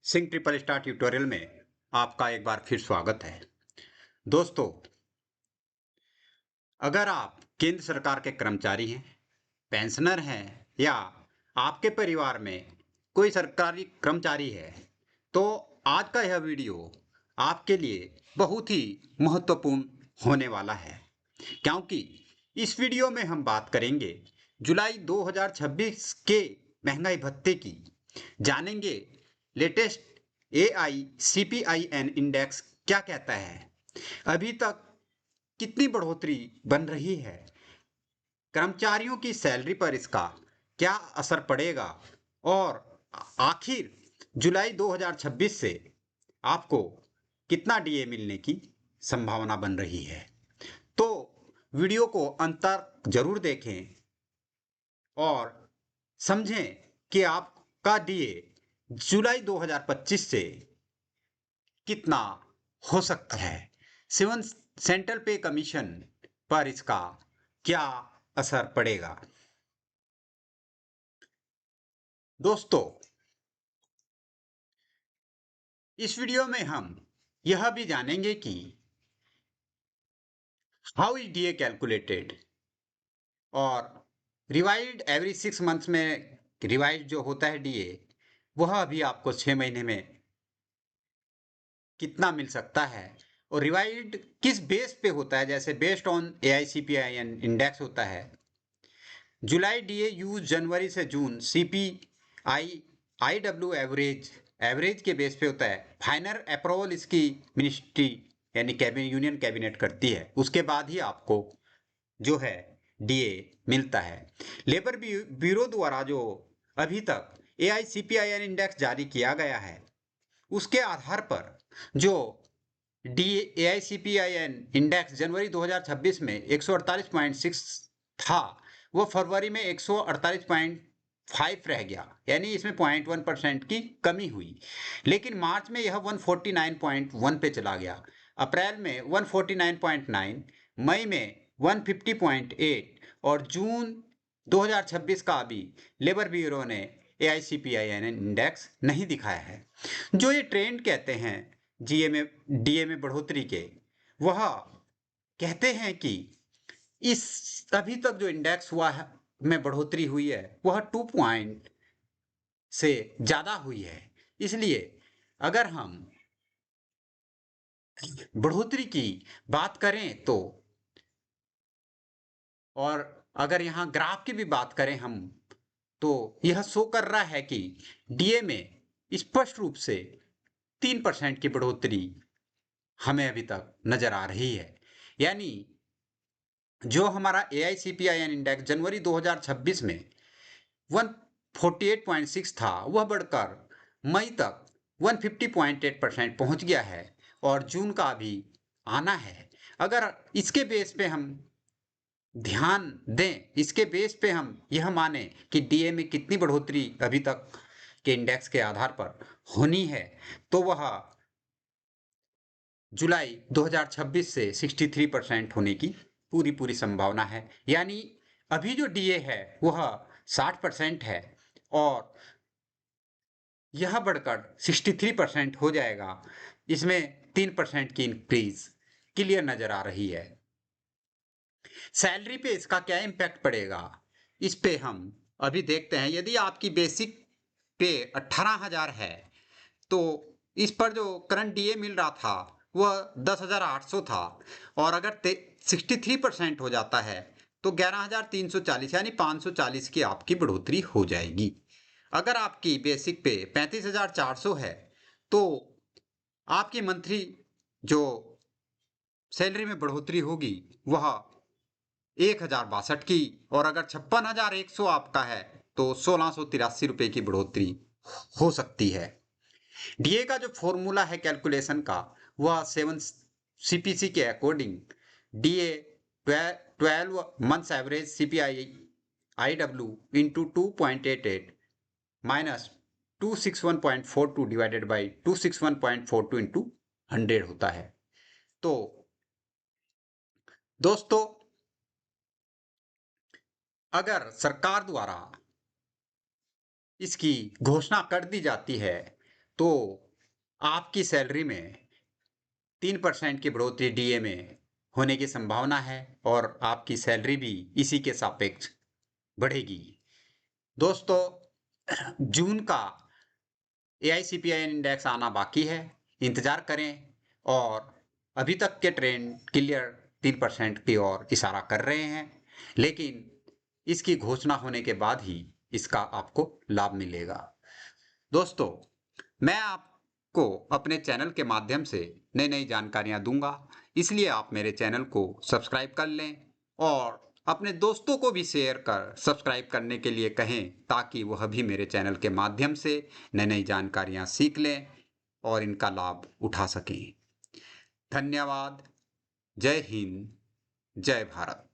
Singh triple star tutorial में आपका एक बार फिर स्वागत है। दोस्तों, अगर आप केंद्र सरकार के कर्मचारी हैं, पेंशनर हैं या आपके परिवार में कोई सरकारी कर्मचारी है, तो आज का यह वीडियो आपके लिए बहुत ही महत्वपूर्ण होने वाला है, क्योंकि इस वीडियो में हम बात करेंगे जुलाई 2026 के महंगाई भत्ते की। जानेंगे लेटेस्ट AICPIN इंडेक्स क्या कहता है, अभी तक कितनी बढ़ोतरी बन रही है, कर्मचारियों की सैलरी पर इसका क्या असर पड़ेगा और आखिर जुलाई 2026 से आपको कितना डीए मिलने की संभावना बन रही है। तो वीडियो को अंत तक जरूर देखें और समझें कि आपका डीए जुलाई 2025 से कितना हो सकता है, सेवन सेंट्रल पे कमीशन पर इसका क्या असर पड़ेगा। दोस्तों, इस वीडियो में हम यह भी जानेंगे कि हाउ इज डीए कैलकुलेटेड और रिवाइज्ड एवरी 6 मंथ्स में रिवाइज जो होता है डीए, वह अभी आपको 6 महीने में कितना मिल सकता है और रिवाइज्ड किस बेस पे होता है, जैसे बेस्ड ऑन AICPIN इंडेक्स होता है। जुलाई डीए यूज जनवरी से जून CPI IW एवरेज के बेस पे होता है। फाइनल अप्रूवल इसकी मिनिस्ट्री यानी कैबिनेट यूनियन कैबिनेट करती है, उसके बाद ही आपको जो है डीए मिलता है। लेबर ब्यूरो द्वारा जो अभी तक AICPIN इंडेक्स जारी किया गया है, उसके आधार पर जो डी AICPIN इंडेक्स जनवरी 2026 में 148.6 था, वो फरवरी में 148.5 रह गया, यानी इसमें 0.1% की कमी हुई। लेकिन मार्च में यह 149.1 पे चला गया, अप्रैल में 149.9, मई में 150.8 और जून 2026 का अभी लेबर ब्यूरो ने AICPIN इंडेक्स नहीं दिखाया है। जो ये ट्रेंड कहते हैं डीए में बढ़ोतरी के, वह कहते हैं कि इस अभी तक जो इंडेक्स हुआ है में बढ़ोतरी हुई है, वह 2 पॉइंट से ज्यादा हुई है। इसलिए अगर हम बढ़ोतरी की बात करें तो, और अगर यहाँ ग्राफ की भी बात करें हम, तो यह शो कर रहा है कि डीए में स्पष्ट रूप से 3% की बढ़ोतरी हमें अभी तक नजर आ रही है। यानी जो हमारा AICPIN इंडेक्स जनवरी 2026 में 148.6 था, वह बढ़कर मई तक 150.8% पहुंच गया है और जून का भी आना है। अगर इसके बेस पे हम ध्यान दें, इसके बेस पे हम यह माने कि डीए में कितनी बढ़ोतरी अभी तक के इंडेक्स के आधार पर होनी है, तो वह जुलाई 2026 से 63% होने की पूरी संभावना है। यानी अभी जो डीए है वह 60% है और यह बढ़कर 63% हो जाएगा। इसमें 3% की इंक्रीज क्लियर नजर आ रही है। सैलरी पे इसका क्या इम्पैक्ट पड़ेगा, इस पे हम अभी देखते हैं। यदि आपकी बेसिक पे 18,000 है, तो इस पर जो करंट डीए मिल रहा था वह 10,800 था, और अगर 63% हो जाता है तो 11,340 यानी 540 की आपकी बढ़ोतरी हो जाएगी। अगर आपकी बेसिक पे 35,400 है, तो आपकी मंथली जो सैलरी में बढ़ोतरी होगी वह 1,062 की, और अगर 56,100 आपका है तो 1,683 रुपए की बढ़ोतरी हो सकती है। डीए का जो फॉर्मूला है कैलकुलेशन का, वह 7 CPC के according DA 12 months average CPI IW into 2.88 minus 261.42 divided by 261.42 into 100 होता है। तो दोस्तों, अगर सरकार द्वारा इसकी घोषणा कर दी जाती है, तो आपकी सैलरी में 3% की बढ़ोतरी डीए में होने की संभावना है और आपकी सैलरी भी इसी के सापेक्ष बढ़ेगी। दोस्तों, जून का एआईसीपीआई इंडेक्स आना बाकी है, इंतजार करें। और अभी तक के ट्रेंड क्लियर 3% की ओर इशारा कर रहे हैं, लेकिन इसकी घोषणा होने के बाद ही इसका आपको लाभ मिलेगा। दोस्तों, मैं आपको अपने चैनल के माध्यम से नई नई जानकारियां दूंगा, इसलिए आप मेरे चैनल को सब्सक्राइब कर लें और अपने दोस्तों को भी शेयर कर सब्सक्राइब करने के लिए कहें, ताकि वह भी मेरे चैनल के माध्यम से नई नई जानकारियां सीख लें और इनका लाभ उठा सकें। धन्यवाद। जय हिंद, जय भारत।